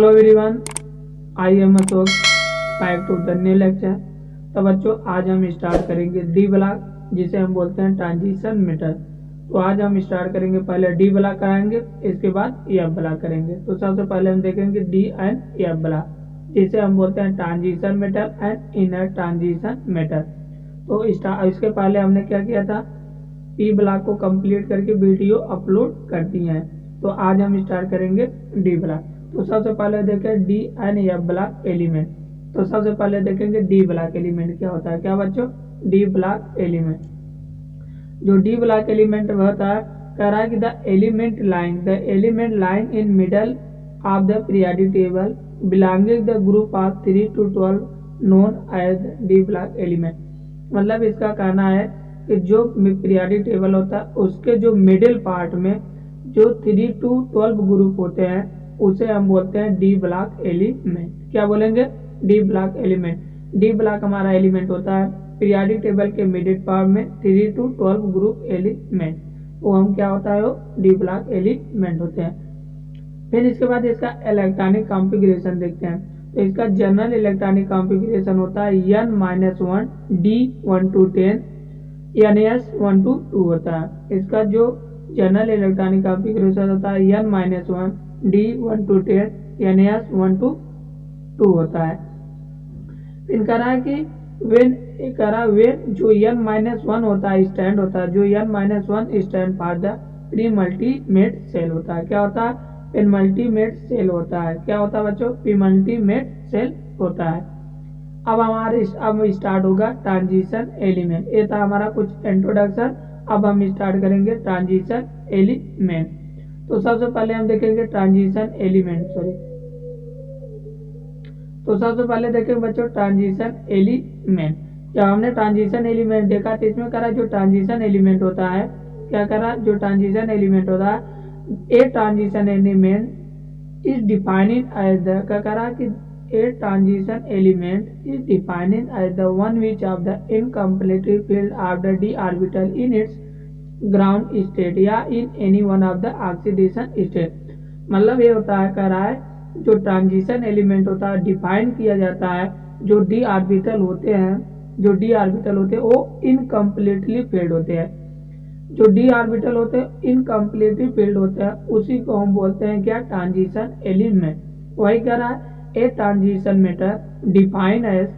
Hello everyone, I am Ashok, back to the new lecture. तो बच्चों आज हम स्टार्ट करेंगे डी ब्लॉक, जिसे हम बोलते हैं ट्रांजिशन मीटर। तो आज हम स्टार्ट करेंगे, पहले डी ब्लॉक कराएंगे, इसके बाद एफ ब्लॉक करेंगे। तो सबसे पहले हम देखेंगे डी एंड एफ ब्लॉक, जिसे हम बोलते हैं transition metal and inner transition metal. तो इसके पहले हमने क्या किया था, पी ब्लॉक को कंप्लीट करके वीडियो अपलोड कर दिए हैं। तो आज हम स्टार्ट करेंगे डी ब्लॉक। तो सबसे पहले देखें D and F block element. तो सबसे पहले देखेंगे डी ब्लॉक एलिमेंट क्या होता है। क्या बच्चों, डी ब्लॉक एलिमेंट, जो डी ब्लॉक एलिमेंट होता है, कह रहा है कि the element line in middle of the periodic table belonging the group of 3 to 12 known as D block element. मतलब इसका कहना है कि जो पीरियोडिक टेबल होता है उसके जो मिडिल पार्ट में जो 3 to 12 ग्रुप होते हैं उसे हम बोलते हैं डी ब्लॉक एलिमेंट। क्या बोलेंगे, D block element. D block हमारा एलिमेंट होता है पीरियोडिक टेबल के मिडिल पार्ट में 3 to 12 ग्रुप एलिमेंट, वो हम क्या होता है, वो डी ब्लॉक एलिमेंट होते हैं। फिर इसके बाद इसका इलेक्ट्रॉनिक कॉन्फ़िगरेशन देखते हैं। तो इसका जनरल इलेक्ट्रॉनिक कॉन्फ़िगरेशन होता है n-1 D1 to 10 ns1 to 2 होता है। इसका जो जनरल इलेक्ट्रॉनिक कॉन्फ़िगरेशन होता है n-1 D1 to 10 ns1 to 2 होता है। फिर कह रहा है कि वेन जो n-1 होता है स्टैंड होता है, जो n-1 stand for the penultimate shell होता है। क्या होता है, प्री मल्टीमेट सेल होता है। क्या होता है बच्चों, प्री मल्टीमेट सेल होता है। अब स्टार्ट होगा ट्रांजिशन एलिमेंट। ये था हमारा कुछ इंट्रोडक्शन। अब हम स्टार्ट करेंगे ट्रांजिशन एलिमेंट। तो सबसे पहले हम देखेंगे ट्रांजिशन एलिमेंट, तो सबसे पहले देखेंगे बच्चों ट्रांजिशन एलिमेंट। जब हमने ट्रांजिशन एलिमेंट देखा तो इसमें करा जो ट्रांजिशन एलिमेंट होता है, क्या करा, जो ट्रांजिशन एलिमेंट होता है, a transition element is defining as the, क्या करा कि a transition element is defining as the one which of the incomplete filled of the D orbital in its ground state या in any one of the oxidation state. मतलब ये होता है, कह रहा है जो ट्रांजिशन एलिमेंट होता है डिफाइन किया जाता है जो डी ऑर्बिटल होते हैं, वो इनकम्प्लीटली फील्ड होते हैं। जो डी ऑर्बिटल होते हैं इनकम्प्लीटली फील्ड होते हैं, उसी को हम बोलते हैं क्या, ट्रांजिशन एलिमेंट। वही कह रहा है a transition metal defined as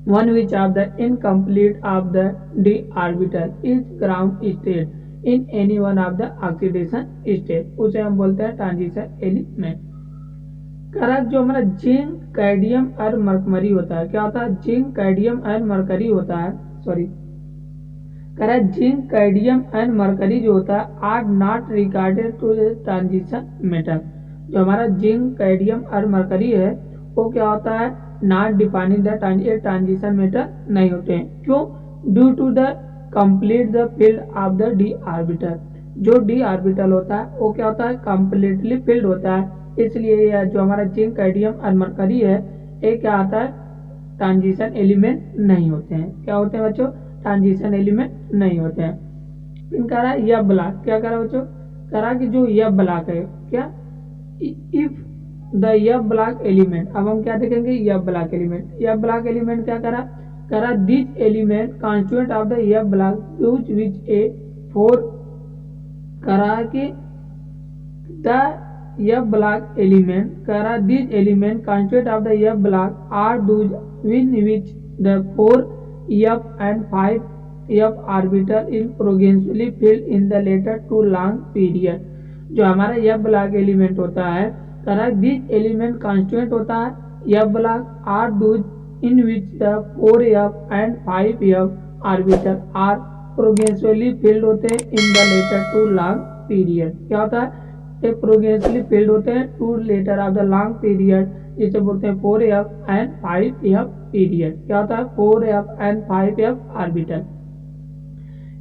one which of the incomplete of the d orbital is ground state in any one of the oxidation state, उसे हम बोलते हैं ट्रांजिशन एलिमेंट। करक जो हमारा जिंक, कैडमियम और मरकरी होता है, क्या होता है, जिंक, कैडमियम और मरकरी होता है, जिंक, कैडमियम एंड मरकरी जो होता है are not regarded to the transition metal. जो हमारा जिंक, कैडमियम और मरकरी है वो क्या होता है, not defining the transition metal नहीं होते हैं। क्यों, due to the complete the filled of the D orbital. जो डी ऑर्बिटल होता है वो क्या होता है, कंप्लीटली फील्ड होता है, इसलिए जो हमारा जिंक, कैडमियम और मरकरी है ये क्या आता है, ट्रांजिशन एलिमेंट नहीं होते हैं। क्या होते हैं बच्चों, ट्रांजिशन एलिमेंट नहीं होते हैं। फिर कह रहा है यह ब्लॉक, क्या कह रहा है बच्चों, कह रहा है कि जो यह ब्लॉक है, क्या, इफ द यह ब्लॉक एलिमेंट। अब हम क्या देखेंगे, यह ब्लॉक एलिमेंट। यह ब्लॉक एलिमेंट क्या करा this element constituent of the यह ब्लॉक यूज विच ए 4, करा कि द यह ब्लॉक एलिमेंट, करा this element constituent of the यह block are those in which the 4 f and 5 f orbital in progressively filled in the latter to long period. जो हमारा यह block element होता है, दिस एलिमेंट कॉन्स्टिट्यूएंट होता है यह block are those in which the 4f and 5f orbital are progressively filled होते हैं in the latter to long period. क्या होता है, ये प्रोग्रेसिवली फील्ड होते हैं to latter of the long period, जिसे बोलते हैं 4f and 5f पीरियड। क्या होता है, 4f and 5f ऑर्बिटल।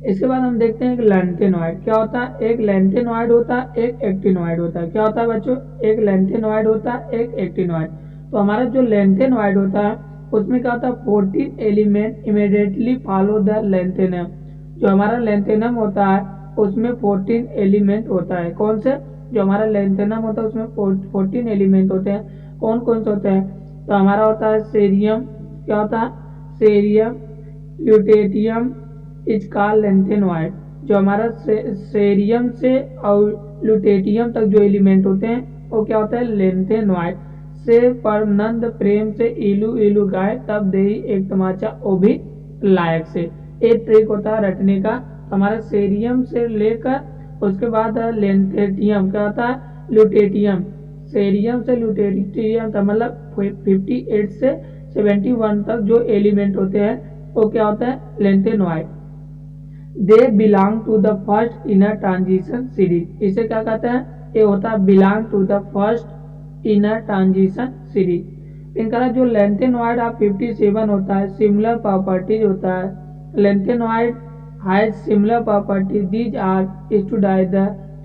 इसके बाद हम देखते हैं एक लैंथेनॉइड। क्या होता है, एक लैंथेनॉइड होता है, एक एक्टिनॉइड होता है। क्या होता है बच्चों, एक लैंथेनॉइड होता है, एक एक्टिनॉइड। तो हमारा जो लैंथेनॉइड होता है उसमें क्या होता है, 14 element immediately follow the lanthanum. जो हमारा लैंथेनम होता है उसमें 14 एलिमेंट होता है। कौन से, जो हमारा लैंथेनम होता है उसमें 14 एलिमेंट होते हैं। कौन कौन से होते हैं? तो हमारा होता है सेरियम, क्या होता है? Cerium, lutetium is called lanthanoid. जो हमारा सेरियम से और ल्यूटेटियम तक जो एलिमेंट होते हैं वो क्या होता है? लेंथेनॉइड। से पर नंद प्रेम से इलू इलू गाय तब दे एक तमाचा ओ भी लायक से। एक ट्रिक होता है रटने का। हमारा सेरियम से लेकर उसके बाद लेंथेटियम क्या होता है? ल्यूटेटियम। सेरियम से ल्यूटेटियम का मतलब 58 से 71 तक जो एलिमेंट होते हैं वो क्या होता है? Lanthanoid. They belong to the first inner transition series. इसे क्या कहते हैं? ये होता है belong to the first inner transition series. इनका जो लेंथेनॉइड ऑफ 57 होता है, सिमिलर प्रॉपर्टीज होता है। Lanthanoid has similar properties, these are studied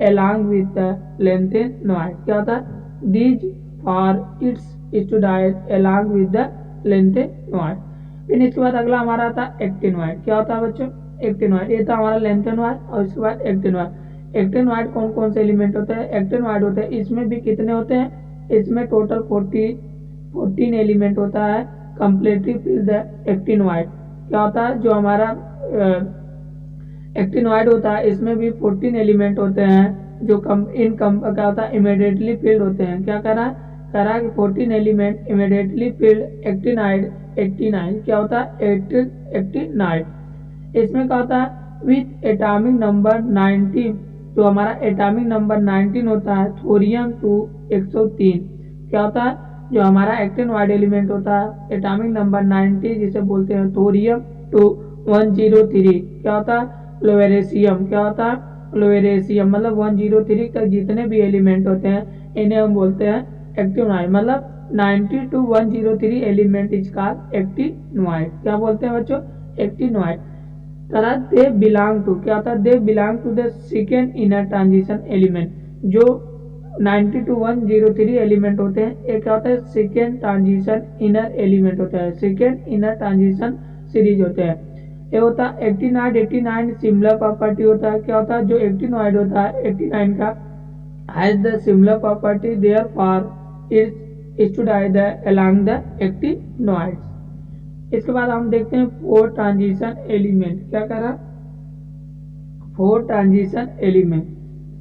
along with the lengthenoid। क्या होता है? These are its studied along with the lengthenoid। फिर इसके बाद अगला हमारा आता है एक्टिनॉइड। क्या होता है बच्चों? एक्टिनॉइड। ये था हमारा लेंथेनॉइड और इसके बाद एक्टिनॉइड। एक्टिनॉइड कौन कौन से एलिमेंट होते हैं? एक्टिनॉइड होते हैं, इसमें भी कितने होते हैं? इसमें टोटल 14 एलिमेंट होता है। Completely fill the actinoid. क्या होता है? जो हमारा एक्टिनॉइड होता है इसमें भी 14 एलिमेंट होते हैं जो क्या होता है? इमीडिएटली फिल्ड होते हैं। क्या कह रहा है कि 14 एलिमेंट इमीडिएटली फिल्ड एक्टिनॉइड 89। क्या होता है? एक्टिनॉइड। इसमें क्या होता है? With atomic number 19। जो हमारा एटॉमिक नंबर 19 होता है थोरियम 2 103। क्या होता है? जो हमारा एक्टिनॉइड एलिमेंट होता है एटॉमिक नंबर 90 जिसे बोलते हैं थोरियम 2 103। क्या होता है? लोवेरेशियम। क्या होता है? लोवेरेशियम। मतलब 103 तक जितने भी एलिमेंट होते हैं इन्हें हम बोलते हैं एक्टिनॉइड। मतलब 90 to 103 element is called actinoid. क्या बोलते हैं बच्चों? एक्टिनॉइड। तरह दे बिलोंग टू। क्या होता है? They belong to the second inner transition element. जो 90 to 103 एलिमेंट होते हैं ये क्या होता है? सेकेंड ट्रांजिशन इनर एलिमेंट होता है, सेकेंड इनर ट्रांजिशन सीरीज होते हैं। ये होता है एक्टिनॉइड 89 सिमिलर प्रॉपर्टी होता है। क्या होता है? जो एक्टिनॉइड होता है 89 का has the similar property therefore it's studied along the actinoids. इसके बाद हम देखते हैं 4 ट्रांजिशन एलिमेंट। क्या कह रहा? 4 ट्रांजिशन एलिमेंट।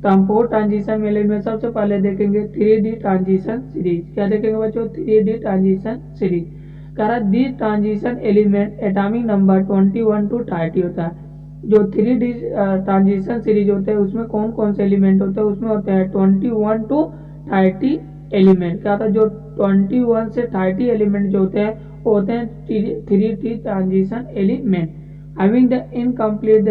तो हम 4 ट्रांजिशन एलिमेंट सबसे पहले देखेंगे 3D ट्रांजिशन सीरीज। क्या देखेंगे बच्चों? 3D transition series. The transition element atomic number 21 to 30 होता है। जो 3D ट्रांजिशन सीरीज होते हैं उसमें कौन कौन से एलिमेंट होते हैं? उसमें होते हैं 21 to 30 एलिमेंट। क्या होता है? जो 21 से 30 एलिमेंट जो होते हैं वो होते हैं 3D transition element. Having the incomplete the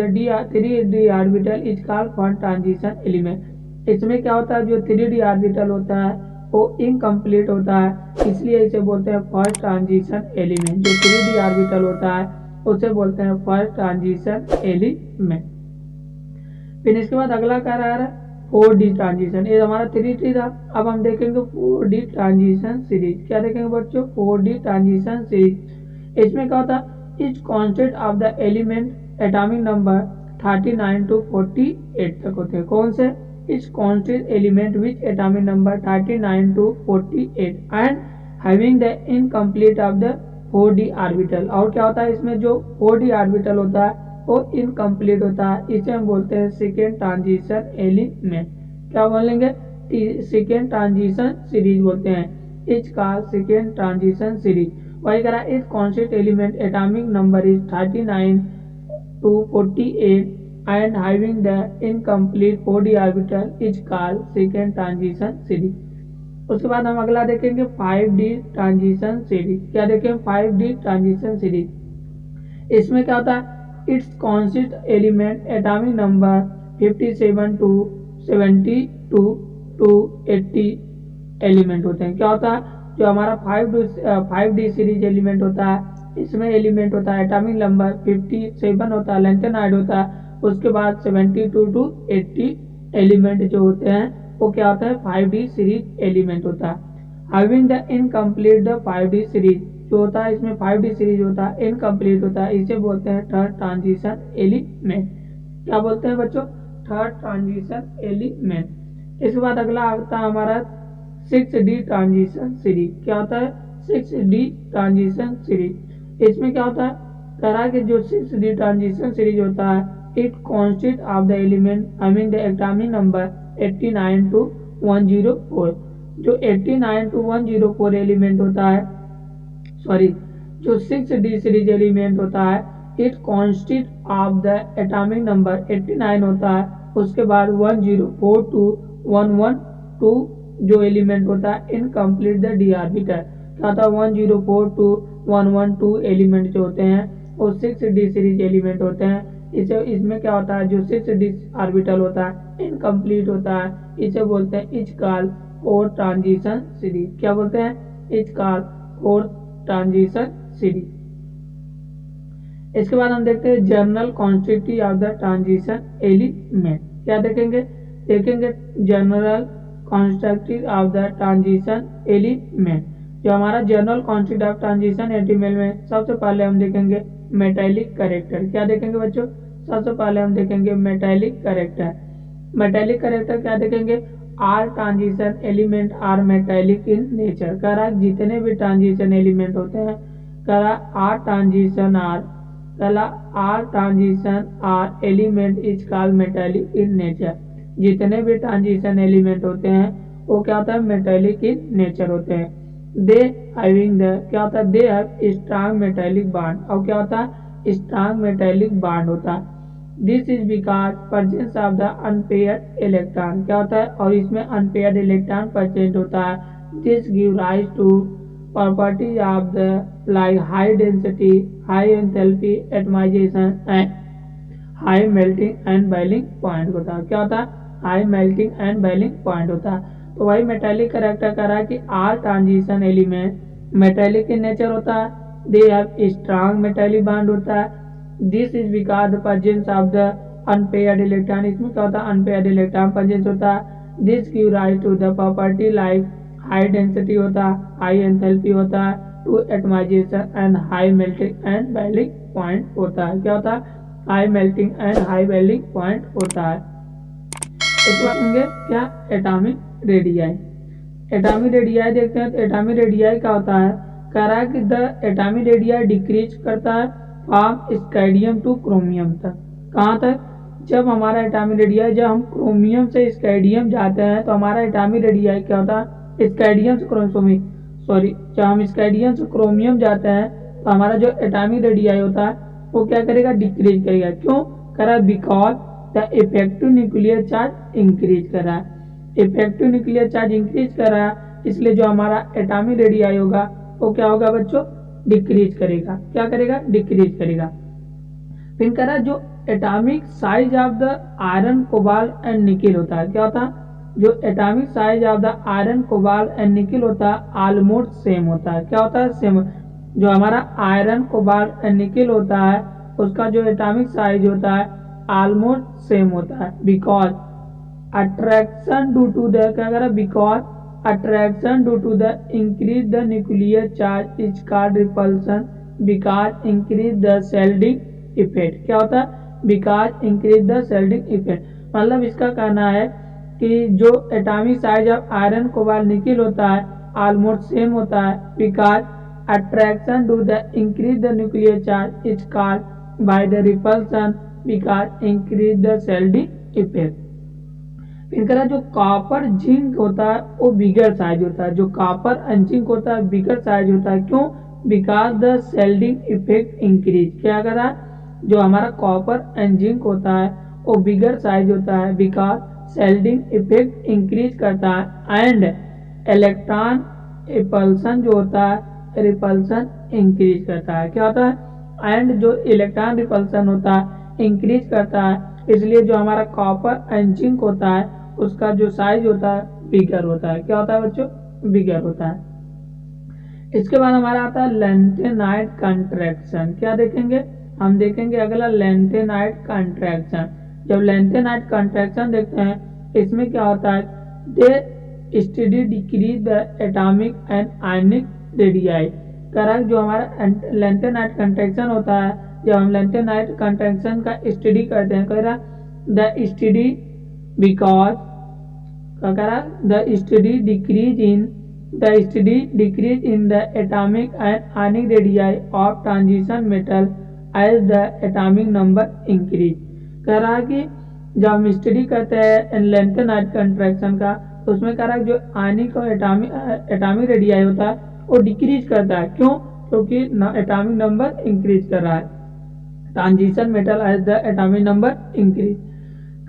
3D orbital is called first transition element. इसमें क्या होता है? जो 3D ऑर्बिटल होता है वो इनकम्प्लीट होता है, इसलिए इसे बोलते हैं फर्स्ट ट्रांजिशन एलिमेंट। जो 3D ऑर्बिटल होता है उसे बोलते हैं फर्स्ट ट्रांजिशन एलिमेंट। फिर इसके बाद अगला क्या रहा है? 4D transition. ये हमारा 3D था। अब हम देखेंगे 4D ट्रांजिशन सीरीज। क्या देखेंगे बच्चों? 4D transition series. इसमें क्या होता है? Etch constant of the element atomic number 39 to 48 तक होते हैं। कौन से? इस constant element which atomic number 39 to 48 and having the incomplete of the 4D orbital। और क्या होता है? इसमें जो 4D ऑर्बिटल होता है वो इनकम्प्लीट होता है, इसे हम बोलते हैं सेकेंड ट्रांजिशन एलिमेंट। क्या बोलेंगे? सेकेंड ट्रांजिशन सीरीज बोलते हैं। इच का सेकेंड ट्रांजिशन सीरीज। वही करा इस constant element atomic number is 39 to 48 and having the incomplete 4D orbital is called second transition series। उसके बाद हम अगला देखेंगे 5D ट्रांजिशन सीरीज। क्या देखें? 5D transition series. इसमें क्या होता है? It's consist element atomic number 57 to 72 to 80 element होते हैं। क्या होता है? जो हमारा 5D सीरीज एलिमेंट होता है इसमें एलिमेंट होता है एटॉमिक नंबर 57 होता है, लेंथेनॉइड होता है। उसके बाद 72 to 80 एलिमेंट जो होते हैं वो क्या होता है? 5D सीरीज एलिमेंट होता है। Having the incomplete the 5D series जो होता है इसमें 5D सीरीज होता है इनकम्प्लीट होता है, इसे बोलते हैं थर्ड ट्रांजिशन एलिमेंट। क्या बोलते हैं बच्चों? Third transition element. इसके बाद अगला आता है हमारा 6D ट्रांजिशन सीरीज। क्या होता है 6D ट्रांजिशन सीरीज। इसमें क्या होता है, कह रहा है कि जो 6D ट्रांजिशन सीरीज होता है it consist of the element I mean the atomic number 89 to 104। जो 89 to 104 एलिमेंट होता है, सॉरी जो 6D सीरीज एलिमेंट होता है it consist of the atomic number 89 होता है, उसके बाद 104 to 112 जो एलिमेंट होता है इनकम्प्लीट द डी ऑर्बिटल। क्या होता है 104 to 112 एलिमेंट जो होते हैं वो 6D सीरीज एलिमेंट होते हैं। इसे इसमें क्या होता है जो 6D ऑर्बिटल होता है इनकम्प्लीट होता है, इसे बोलते हैं etch call fourth transition series. क्या बोलते हैं etch call fourth transition series. इसके बाद हम देखते हैं general constitutive of the transition element. क्या देखेंगे general constitutive of the transition element. जो हमारा general constitutive of transition element में सबसे पहले हम देखेंगे मेटेलिक कैरेक्टर। क्या देखेंगे बच्चों, सबसे पहले हम देखेंगे मेटेलिक कैरेक्टर। मेटेलिक कैरेक्टर क्या देखेंगे, are transition element are metallic in nature. कह रहा है जितने भी ट्रांजिशन एलिमेंट होते हैं, कह रहा are transition are element is called metallic in nature. जितने भी ट्रांजिशन एलिमेंट होते हैं वो क्या होता है मेटेलिक इन नेचर होते हैं। दे हैविंग द क्या होता है they have strong metallic bond, और क्या होता है स्ट्रांग मेटेलिक बॉन्ड होता है। This is because presence of the unpaired electron. क्या होता है, और इसमें अनपेयर्ड इलेक्ट्रॉन प्रेजेंट होता है। This give rise to properties of the like high density, high enthalpy, atomisation and high melting and boiling point होता है। क्या होता है high melting and boiling point होता है। तो वही मेटेलिक कैरेक्टर कर रहा है कि all transition element metallic in nature होता है, they have strong metallic bond होता है। This is because the presence of the unpaired electron. इसमें क्या होता है अनपेयर्ड इलेक्ट्रॉन प्रेजेंस होता है। This give rise to the property like high density होता है, हाई एंथैल्पी होता है, to atomisation and high melting and boiling point होता है। क्या होता है high melting and high boiling point होता है। इस बात होंगे क्या एटॉमिक रेडियाई। एटॉमिक रेडियाई देखते हैं तो एटॉमिक रेडियाई क्या होता है, कह रहा है कि द एटॉमिक रेडियाई डिक्रीज करता है फ्रॉम स्कैंडियम टू क्रोमियम तक। कहाँ तक, जब हमारा एटॉमिक रेडियाई जब हम क्रोमियम से स्कैंडियम जाते हैं तो हमारा एटॉमिक रेडियाई क्या होता है स्कैंडियम से जब हम स्कैंडियम से क्रोमियम जाते हैं तो हमारा जो एटॉमिक रेडियाई होता है वो क्या करेगा डिक्रीज करेगा। क्यों, कह रहा है because the effective nuclear charge increase कर रहा है। इफेक्टिव न्यूक्लियर चार्ज इंक्रीज कर रहा है, इसलिए जो हमारा एटॉमिक रेडियाई होगा वो क्या होगा बच्चों डिक्रीज करेगा। क्या करेगा डिक्रीज करेगा। फिर कह रहा है जो atomic size of the iron cobalt and nickel होता है। क्या होता है जो atomic size of the iron cobalt and nickel होता है ऑलमोस्ट सेम होता है। क्या होता है सेम। जो हमारा आयरन कोबाल्ट एंड निकिल होता है उसका जो एटॉमिक साइज होता है ऑलमोस्ट सेम होता है। Because attraction due to the क्या कह रहा है because attraction due to the increase the nuclear charge is called repulsion because increase the shielding effect. क्या होता है because increase the shielding effect. मतलब इसका कहना है कि जो atomic size of iron cobalt nickel होता है ऑलमोस्ट सेम होता है because attraction to the increase the nuclear charge is called by the repulsion because increase the shielding effect. फिर कह रहा जो कॉपर जिंक होता है वो बिगर साइज होता है। जो कॉपर एंड जिंक होता है बिगर साइज होता है। क्यों, because the shielding effect increase. क्या कह रहा है जो हमारा कॉपर एंड जिंक होता है वो बिगर साइज होता है बिकॉज शेल्डिंग इफेक्ट इंक्रीज करता है एंड इलेक्ट्रॉन रिपल्सन जो होता है रिपल्सन इंक्रीज करता है। क्या होता है एंड जो इलेक्ट्रॉन रिपल्सन होता है इंक्रीज करता है, इसलिए जो हमारा कॉपर एंड जिंक होता है उसका जो साइज होता है बिगर होता है। क्या होता है बच्चों बिगर होता है। इसके बाद हमारा आता है लैंथेनाइट कंट्रैक्शन। क्या देखेंगे हम देखेंगे अगला लैंथेनाइट कंट्रैक्शन। जब लैंथेनाइट कंट्रैक्शन देखते हैं इसमें क्या होता है they study decrease the atomic and ionic radii. Correct जो हमारा लैंथेनाइट कंट्रैक्शन होता है जब हम लैंथेनाइट कंट्रैक्शन का स्टडी करते हैं कह रहा द स्टडी बिकॉज क्या करा, the study decrease in the atomic and ionic radii of transition metal as the atomic number increase. कह रहा कि जब हम स्टडी करते हैं लेंथेनाइट कंट्रैक्शन का, तो उसमें कह रहा है जो आयनिक और एटॉमिक रेडियाई होता है वो डिक्रीज करता है। क्यों? क्योंकि एटॉमिक नंबर इंक्रीज कर रहा है। Transition metal as the atomic number increase.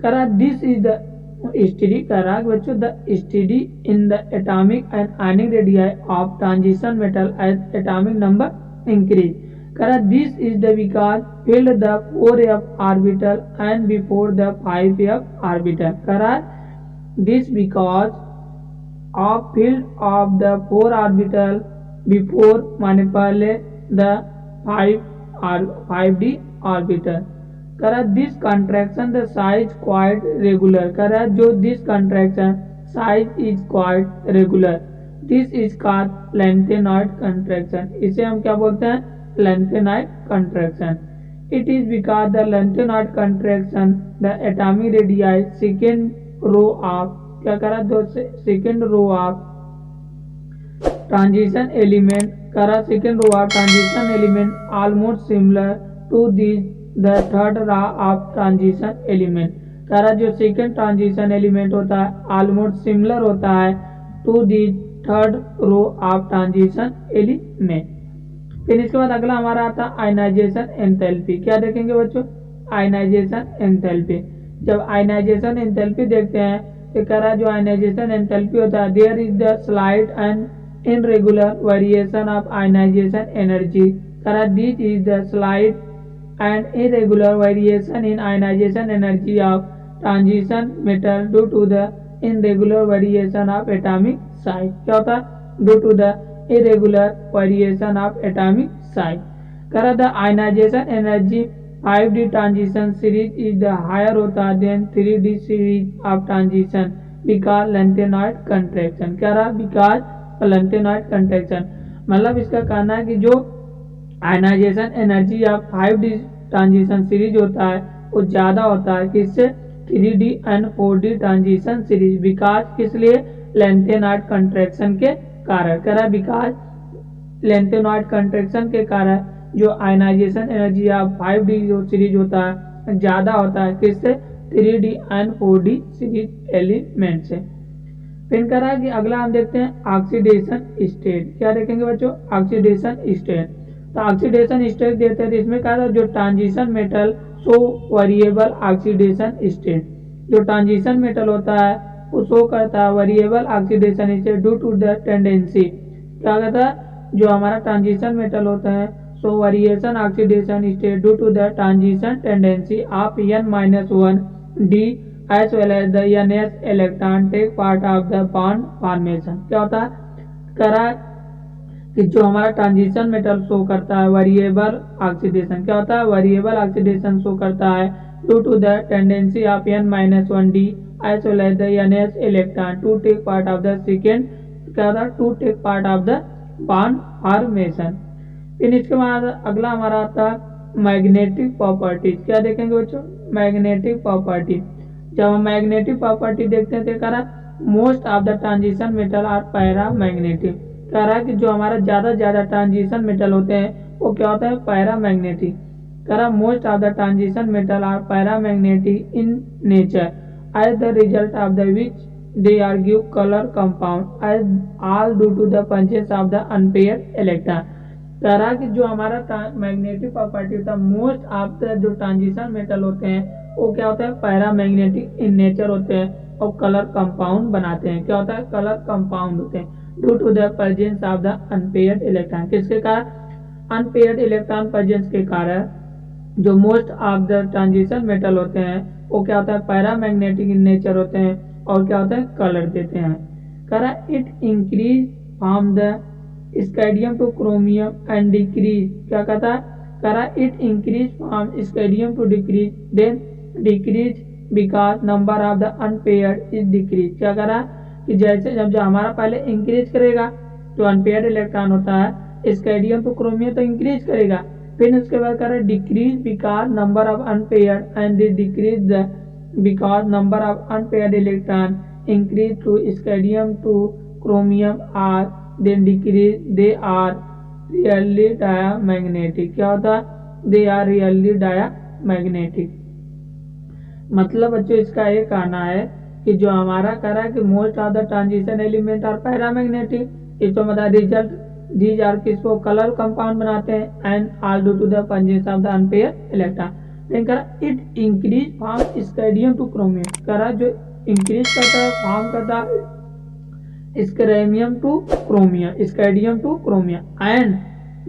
कह रहा दिस इज द स्टडी, कह रहा बच्चों the study in the atomic and ionic radii of transition metal as atomic number increase. कह रहा this is the because filled the 4f orbital and before the 5f orbital। कह रहा this because of field of the 4 orbital before माने पहले the 5d orbital। कह रहा this contraction the size quite regular। कह रहा जो this contraction size is quite regular, this is called lanthanoid contraction। इसे हम क्या बोलते हैं? lanthanoid contraction। It is because the lanthanoid contraction the atomic radii second row of क्या करा दो second row of transition element करा second row of transition element almost similar to the third row of transition element। करा जो second transition element होता है almost similar होता है to the third row of transition element। फिर इसके बाद अगला हमारा आता है आयनाइजेशन एंथैल्पी। क्या देखेंगे बच्चों? Ionisation enthalpy. जब आयनाइजेशन एंथैल्पी देखते हैं तो कह रहा जो आयनाइजेशन एंथैल्पी होता है there is the slight and irregular variation of ionisation energy. कह रहा this is the slight and irregular variation in ionisation energy of transition metal due to the irregular variation of atomic size. क्या होता है? Due to the irregular variation of atomic size। कह रहा था ionization energy 5d transition series is the higher होता है than 3d series of transition because lanthanoid contraction। कह रहा because lanthanoid contraction, मतलब इसका कहना है कि जो ionization energy of 5d transition series होता है वो ज्यादा होता है किससे? 3d and 4d transition series। because किस लिए? lanthanoid contraction के कारण। कह रहा बिकॉज लेंथेनॉइड कंट्रैक्शन के कारण जो आयनाइजेशन एनर्जी ऑफ 5d जो सीरीज होता है ज्यादा होता है किससे? 3d and 4d series element से। फिर कह रहा है कि अगला हम देखते हैं ऑक्सीडेशन स्टेट। क्या देखेंगे बच्चों? Oxidation state. तो ऑक्सीडेशन स्टेट देते हैं तो इसमें कहा था जो transition metal show variable oxidation state. जो ट्रांजिशन मेटल होता है वो शो करता है variable oxidation state due to the tendency. क्या कहता है? जो हमारा ट्रांजिशन मेटल होता है show variation oxidation state due to the transition tendency of n-1d as well as the ns electron take part of the bond formation। क्या होता है? कह रहा कि जो हमारा ट्रांजिशन मेटल शो करता है वेरिएबल ऑक्सीडेशन। क्या होता है? वेरिएबल ऑक्सीडेशन शो करता है due to the tendency of n-1d as well as the ns electron to take part of the second क्या होता है? to take part of the bond formation। फिर इसके बाद अगला हमारा आता है मैग्नेटिक प्रॉपर्टीज। क्या देखेंगे बच्चों? Magnetic property. जब हम मैग्नेटिक प्रॉपर्टी देखते हैं तो कह रहा most of the transition metal are paramagnetic. कह रहा है कि जो हमारा ज्यादा ट्रांजिशन मेटल होते हैं वो क्या होता है? Paramagnetic. कह रहा most of the transition metal are paramagnetic in nature as the result of the which they are give color compound as all due to the presence of the unpaired electron। कह रहा कि जो हमारा magnetic property होता है most of the जो transition metal होते हैं वो क्या होता है? पैरा मैग्नेटिक इन नेचर होते हैं और कलर कंपाउंड बनाते हैं। क्या होता है? कलर कंपाउंड होते हैं due to the presence of the unpaired electron. किसके कारण? अनपेयर्ड इलेक्ट्रॉन प्रेजेंस के कारण जो most of the transition metal होते हैं वो क्या होता है? पैरा मैग्नेटिक इन नेचर होते हैं और क्या होता है? कलर देते हैं। कह रहा it increase from the scandium to chromium and decrease. क्या कहता है? कह रहा it increase from scandium to decrease then decrease because number of the unpaired is decrease. क्या कह रहा कि जैसे जब हमारा पहले इंक्रीज करेगा जो अनपेयर्ड इलेक्ट्रॉन होता है स्कैडियम टू क्रोमियम तो इंक्रीज करेगा, फिर उसके बाद कह रहा है decrease because number of unpaired and decrease the because number of unpaired electron increase to scandium to chromium are then decrease, they are really diamagnetic। क्या होता है? they are really diamagnetic। मतलब बच्चों इसका ये कहना है कि जो हमारा कह रहा है कि most of the transition element are paramagnetic. इसको मतलब रिजल्ट दीज आर किसको कलर कंपाउंड बनाते हैं and all due to the presence of the unpaired electron. लेकिन कह रहा it increase from scandium to chromium. कह रहा जो इंक्रीज करता है फॉर्म करता है scandium to chromium, scandium to chromium and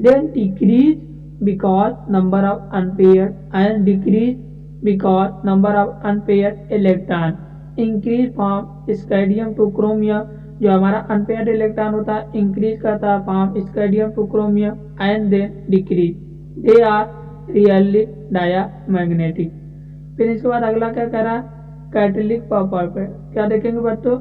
then decrease because number of unpaired and decrease because number of unpaired electron increase from scandium to chromium। जो हमारा unpaired electron होता है इंक्रीज करता है from scandium to chromium and then decrease, they are really diamagnetic. फिर इसके बाद अगला क्या कह रहा है कैटालिटिक प्रॉपर्टी। क्या देखेंगे बच्चों?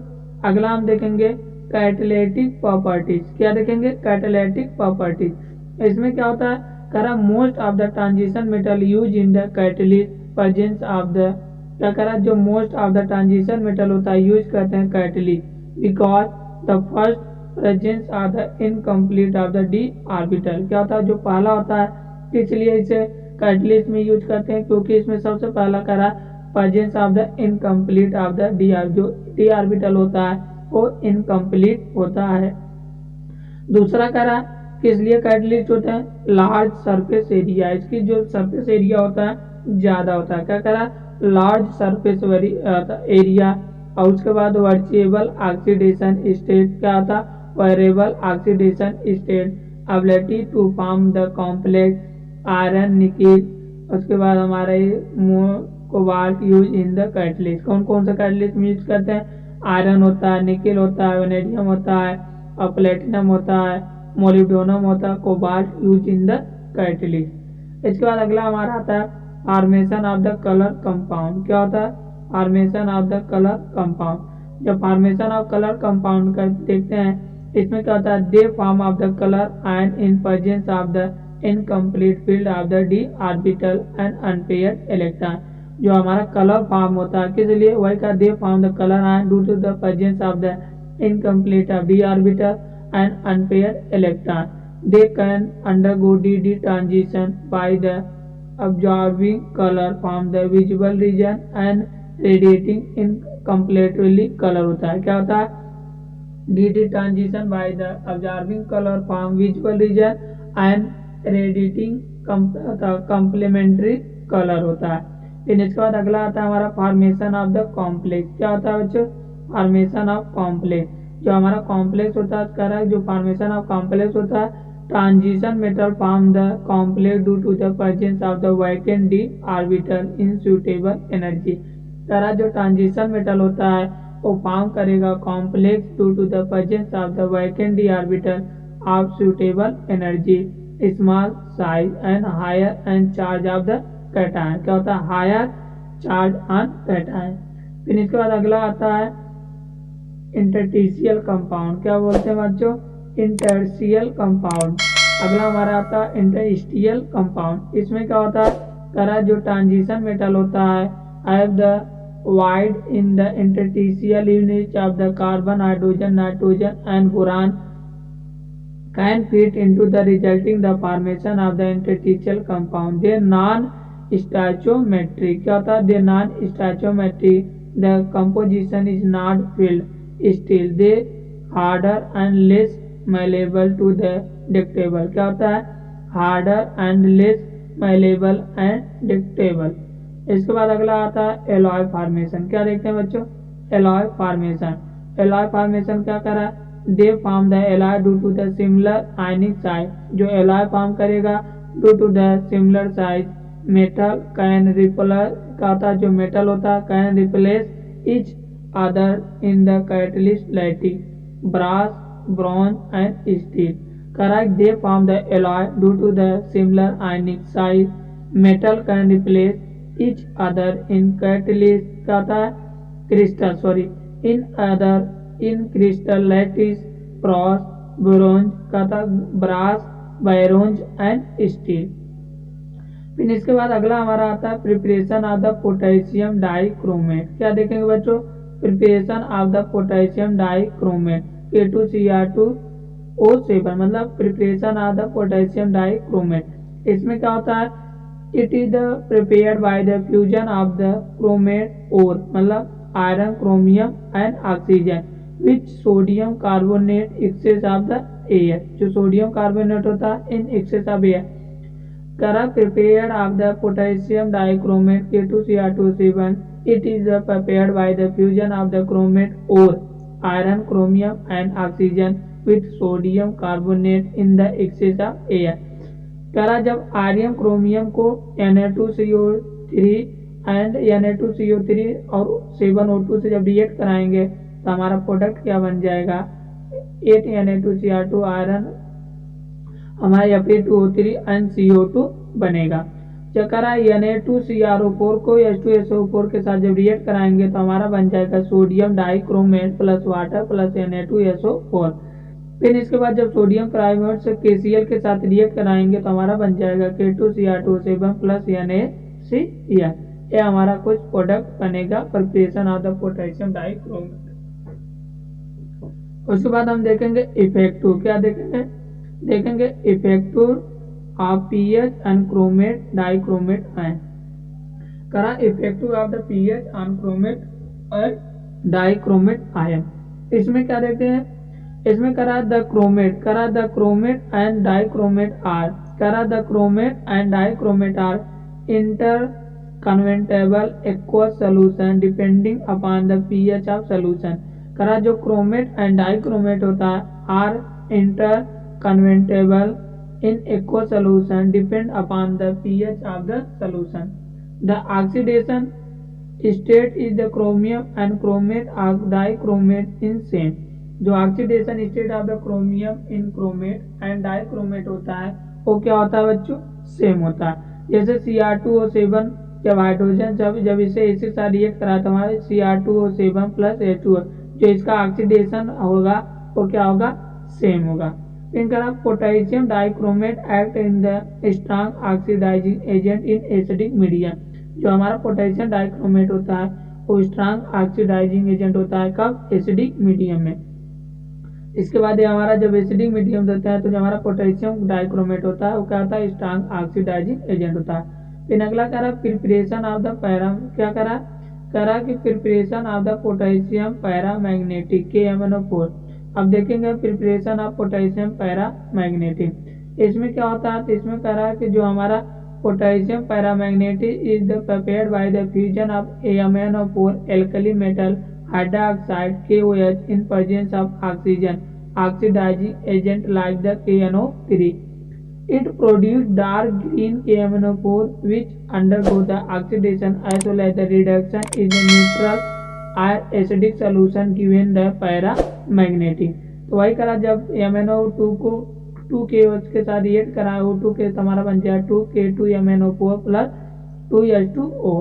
अगला हम देखेंगे कैटालिटिक प्रॉपर्टीज। क्या देखेंगे? Catalytic properties. इसमें क्या होता है? कह रहा most of the transition metal use in the catalyst presence of the. क्या कह रहा है? जो most of the transition metal होता है यूज करते हैं catalyst because the first presence of the incomplete of the D orbital. क्या होता है? जो पहला होता है इसलिए इसे कैटालिस्ट में यूज करते हैं क्योंकि इसमें सबसे पहला कह रहा है presence of the incomplete of the D. जो डी ऑर्बिटल होता है वो इनकम्प्लीट होता है। दूसरा कह रहा है किस लिए कैटालिस्ट होता है? Large surface area. इसकी जो सरफेस एरिया होता है ज्यादा होता है। क्या कह रहा है? Large surface area. और उसके बाद वर्चुअल ऑक्सीडेशन स्टेट। क्या होता है? Variable oxidation state, ability to form the complex iron nickel. उसके बाद हमारे cobalt use in the catalyst. कौन कौन सा कैटालिस्ट में यूज करते हैं? आयरन होता है, निकेल होता है, वेनेडियम होता है और प्लेटिनम होता है, मोलिब्डेनम होता है, cobalt use in the catalyst. इसके बाद अगला हमारा आता है formation of the colour compound. क्या होता है? Formation of the colour compound. जब फॉर्मेशन ऑफ कलर कंपाउंड कर देखते हैं इसमें क्या होता है? They form of the colour ion in presence of the incomplete filled of the D orbital and unpaired electron. जो हमारा कलर फॉर्म होता है किस लिए? वही का they form the colour ion due to the presence of the incomplete of D orbital and unpaired electron. They can undergo DD transition by the absorbing color from the visible region and radiating incompletely color होता है। क्या होता है? DD transition by the absorbing color from visible region and radiating complementary color होता है। फिर इसके बाद अगला आता है हमारा फॉर्मेशन ऑफ द कॉम्प्लेक्स। क्या होता है बच्चों? Formation of complex. जो हमारा कॉम्प्लेक्स होता है कह रहा है जो फॉर्मेशन ऑफ कॉम्प्लेक्स होता है transition metal form the complex due to the presence of the vacant D orbital in suitable energy. कह रहा जो ट्रांजिशन मेटल होता है वो फॉर्म करेगा complex due to the presence of the vacant D orbital of suitable energy, small size and higher and charge of the cation. क्या होता है? Higher charge on cation. फिर इसके बाद अगला आता है इंटरस्टिशियल कंपाउंड। क्या बोलते हैं बच्चों? Interstitial compound. अगला हमारा आता है इंटरस्टिशियल कंपाउंड। इसमें क्या होता है? कह रहा है जो ट्रांजिशन मेटल होता है have the void in the interstitial unit of the carbon, hydrogen, nitrogen and boron can fit into the resulting the formation of the interstitial compound. They non stoichiometric. क्या होता है? They non stoichiometric. The composition is not filled still they harder and less malleable to the ductable। क्या होता है? harder and less malleable and ductable। इसके बाद अगला आता है एलॉय फॉर्मेशन। क्या देखते हैं बच्चों? Alloy formation. एलॉय फॉर्मेशन क्या कर रहा है? They form the alloy due to the similar ionic size. जो एलॉय फॉर्म करेगा due to the similar size metal can replace. क्या होता है? जो मेटल होता है can replace each other in the catalyst like brass, bronze and steel। Correct? They form the alloy due to the similar ionic size. Metal can replace each other in catalyst। क्या होता है? crystal in crystal lattice, brass, bronze का था brass, bronze and steel। फिर इसके बाद अगला हमारा आता है preparation of the potassium dichromate. क्या देखेंगे बच्चों? Preparation of the potassium dichromate K2Cr2O7 मतलब preparation of the potassium dichromate. इसमें क्या होता है, it is the prepared by the fusion of the chromate और मतलब iron chromium and oxygen which sodium carbonate excess of the air, जो sodium carbonate होता है इन एक्सेस ऑफ एयर। करा prepared of the potassium dichromate K2Cr2O7 it is prepared by the fusion of the chromate ore, iron, chromium and oxygen with sodium carbonate in the excess of air। करा जब iron chromium को Na2CO3 and Na2CO3 और 7O2 से जब react कराएंगे तो हमारा product क्या बन जाएगा, 8Na2Cr2 आयरन हमारा Fe2O3 एंड CO2 बनेगा। जब करा Na2CrO4 को H2SO4 के साथ जब रिएक्ट कराएंगे तो हमारा बन जाएगा sodium dichromate plus water plus Na2SO4। फिर इसके बाद जब सोडियम क्राइमेट से KCl के साथ रिएक्ट कराएंगे तो हमारा बन जाएगा K2Cr2O7 प्लस NaCl। ये हमारा कुछ प्रोडक्ट बनेगा preparation of the potassium dichromate. उसके बाद हम देखेंगे इफेक्टिव, क्या देखेंगे effective of pH on chromate dichromate ion. करा effective of the pH on chromate और डाइक्रोमेट आयन। इसमें क्या देखते हैं, इसमें करा the chromate and dichromate are, करा the chromate and dichromate are inter convertible aqueous solution depending upon the pH of solution. करा जो क्रोमेट एंड डाइक्रोमेट होता है are inter कन्वेंटेबल in aqueous solution depend upon the pH of the solution. The oxidation state is the chromium and chromate or dichromate in same। जो oxidation state of the chromium in chromate and dichromate होता है वो क्या होता है बच्चों, same होता है। जैसे Cr2O7 जब हाइड्रोजन जब इसे इसी साथ रिएक्ट करा तो हमारे Cr2O7 प्लस H2O जो इसका ऑक्सीडेशन होगा वो क्या होगा, सेम होगा। इनका potassium dichromate act in the strong oxidizing agent in acidic medium. जो हमारा पोटेशियम डाइक्रोमेट होता है वो स्ट्रांग ऑक्सीडाइजिंग एजेंट होता है कब, एसिडिक मीडियम में। इसके बाद ये हमारा जब एसिडिक मीडियम देता है तो जो हमारा पोटेशियम डाइक्रोमेट होता है वो क्या होता है, स्ट्रांग ऑक्सीडाइजिंग एजेंट होता है। फिर अगला करा प्रिपरेशन ऑफ द पैरा, क्या करा कि preparation of the potassium paramagnetic KMnO4। अब देखेंगे प्रिपरेशन ऑफ पोटेशियम पैरामैग्नेटिक। इसमें क्या होता है, तो इसमें करा कि जो हमारा potassium paramagnetic is the prepared by the fusion of AmNO4 alkali metal hydroxide KOH in presence of oxygen oxidizing agent like the KNO3। It produces dark green KMnO4 which undergo the oxidation as well as the reduction in the neutral or acidic solution given the paramagnetic। तो वही करा जब MnO2 को 2KOH के साथ react करा O2 के हमारा बन जाए 2K2MnO4 प्लस 2H2O।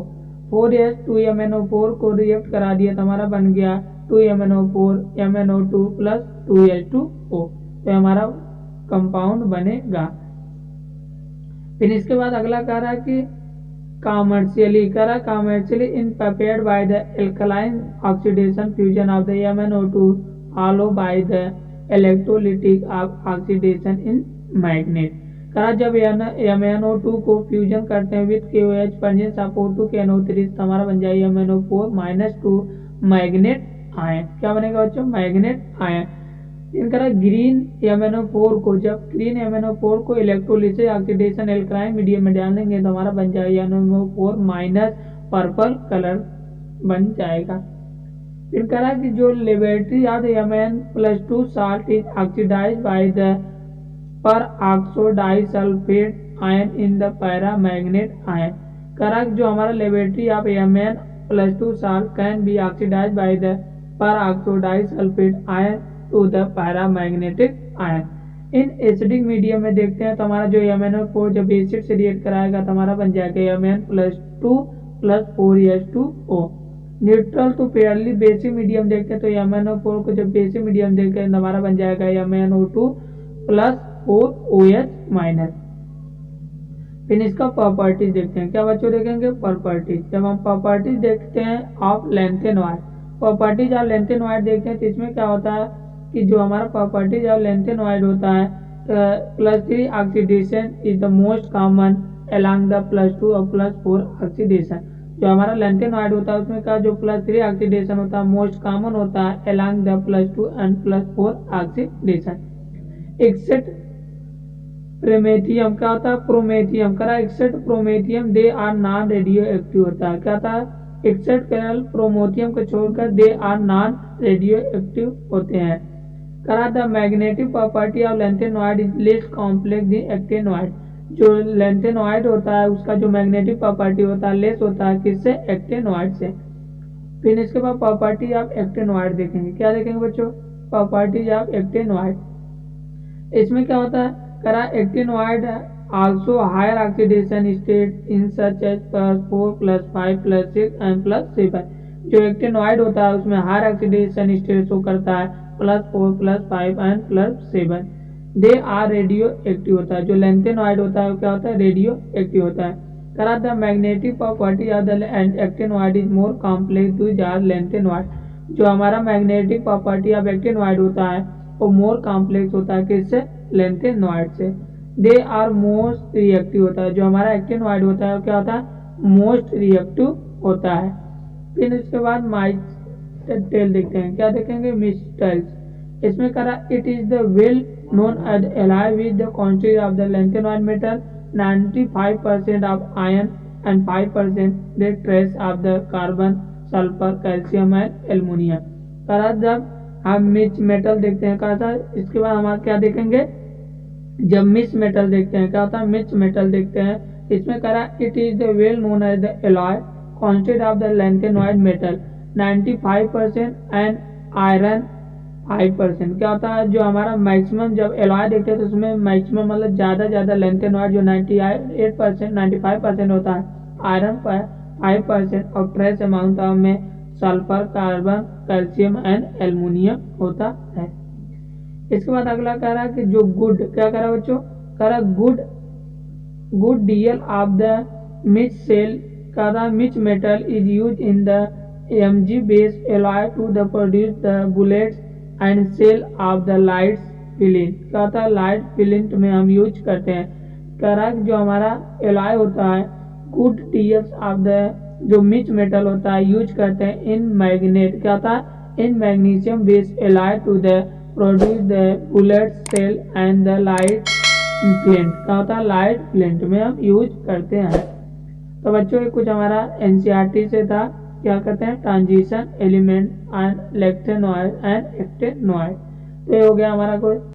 4H2MnO4 को रिएक्ट करा दिया तो हमारा बन गया 2MnO4 MnO2 प्लस 2H2O। तो हमारा कंपाउंड बनेगा। फिर इसके बाद अगला कह रहा है कि commercially in prepared by the alkaline oxidation fusion of the MnO2 follow by the electrolytic oxidation in magnet. करा जब MnO2 को फ्यूजन करते हैं with KOH presence of O2 के NO3 तो हमारा बन जाएगा MnO4-2 मैग्नेट आयन। क्या बनेगा बच्चों, मैग्नेट आयन। इनका ग्रीन MnO4 को जब ग्रीन MnO4 को इलेक्ट्रोलिसिस ऑक्सीडेशन एल्कलाइन मीडियम में डालेंगे तो हमारा बन जाएगा MnO4- पर्पल कलर बन जाएगा। फिर करा कि जो laboratory of Mn+2 salt is oxidise by the peroxodisulphate ion in the paramagnet ion. करा जो हमारा laboratory of Mn+2 salt can be oxidise by the peroxodisulphate ion to the paramagnetic ion. In acidic medium में देखते हैं तो हमारा जो MnO4 जब एसिड से रिएक्ट कराएगा तो हमारा बन जाएगा Mn+2 plus 4H2O। Neutral to fairly basic medium देखते हैं तो MnO4 को जब बेसिक मीडियम देखते हैं तो हमारा बन जाएगा MnO2 प्लस 4OH-। फिर इसका प्रॉपर्टीज देखते हैं। क्या बच्चों देखेंगे प्रॉपर्टीज। जब हम प्रॉपर्टीज देखते हैं of lanthanoid properties of lanthanoid देखते हैं तो इसमें क्या होता है कि जो हमारा प्रॉपर्टीज ऑफ लैंथेनॉइड होता है, +3 oxidation is the most common along the +2 और +4 ऑक्सीडेशन। जो हमारा लैंथेनॉइड होता है उसमें का जो +3 ऑक्सीडेशन होता है मोस्ट कॉमन होता है along the +2 and +4 oxidation. Except promethium क्या होता है, प्रोमेथियम करा except promethium they are non radioactive होता है। क्या होता है, एक्सेप्ट केवल प्रोमोथियम को छोड़कर they are non radioactive होते हैं। करा the magnetic property of lanthanoid is less complex than actinoid. जो लैंथेनॉइड होता है उसका जो मैग्नेटिक प्रॉपर्टी होता है लेस होता है किससे, एक्टिनॉइड से। फिर इसके बाद प्रॉपर्टी ऑफ एक्टिनॉइड देखेंगे। क्या देखेंगे बच्चों, प्रॉपर्टीज ऑफ एक्टिनॉइड। इसमें क्या होता है, करा actinoid also higher oxidation state in such as +4 +5 +6 and +7। जो एक्टिनॉइड होता है उसमें हायर ऑक्सीडेशन स्टेट शो करता है +4 +5 and +7। They are radioactive होता है। जो लैंथेनॉइड होता है वो क्या होता है, रेडियो एक्टिव होता है। करा the magnetic property of the actinoid is more complex to जार लैंथेनॉइड। जो हमारा मैग्नेटिक प्रॉपर्टी ऑफ एक्टिनॉइड होता है वो मोर कॉम्प्लेक्स होता है किससे, लैंथेनॉइड से। दे आर मोस्ट रिएक्टिव होता है। जो हमारा एक्टिनॉइड होता है वो क्या होता है, मोस्ट रिएक्टिव होता है। फिर इसके बाद माइटेल देखते हैं। क्या देखेंगे, मिस्टल्स। इसमें करा it is the well known as alloy with the quantity of the lanthanide metal 95% of iron and 5% the trace of the carbon, sulfur, calcium and aluminum। करा जब हम मिक्स मेटल देखते हैं कहा था, इसके बाद हम क्या देखेंगे, जब मिक्स मेटल देखते हैं क्या होता है, मिक्स मेटल देखते हैं। इसमें करा it is the well known as the alloy consist of the lanthanide metal 95% and iron 5%। क्या होता है, जो हमारा मैक्सिमम जब एलॉय देखते हैं तो उसमें मैक्सिमम मतलब ज़्यादा लैंथेनॉइड जो 98% 95% होता है, आयरन 5% और ट्रेस अमाउंट में sulphur, carbon, calcium and aluminium होता है। इसके बाद अगला कह रहा है कि जो गुड, क्या कह रहा है बच्चों, कह रहा good deal of the mix cell, कह रहा mix metal is use in the Mg based alloy to the produce the bullets and shell of the lights flint. क्या होता है, लाइट फिलिंट में हम यूज करते हैं। कह रहा है जो हमारा एलॉय होता है गुड टीएस ऑफ द जो मिक्स मेटल होता है यूज करते हैं इन मैग्नेट, क्या होता है, in magnesium based alloy to the produce the bullet shell and the light flint. क्या होता है, लाइट फ्लिंट में हम यूज करते हैं। तो बच्चों ये कुछ हमारा एनसीईआरटी से था। क्या कहते हैं, transition element and lanthanoid and actinoid. तो ये हो गया हमारा कोई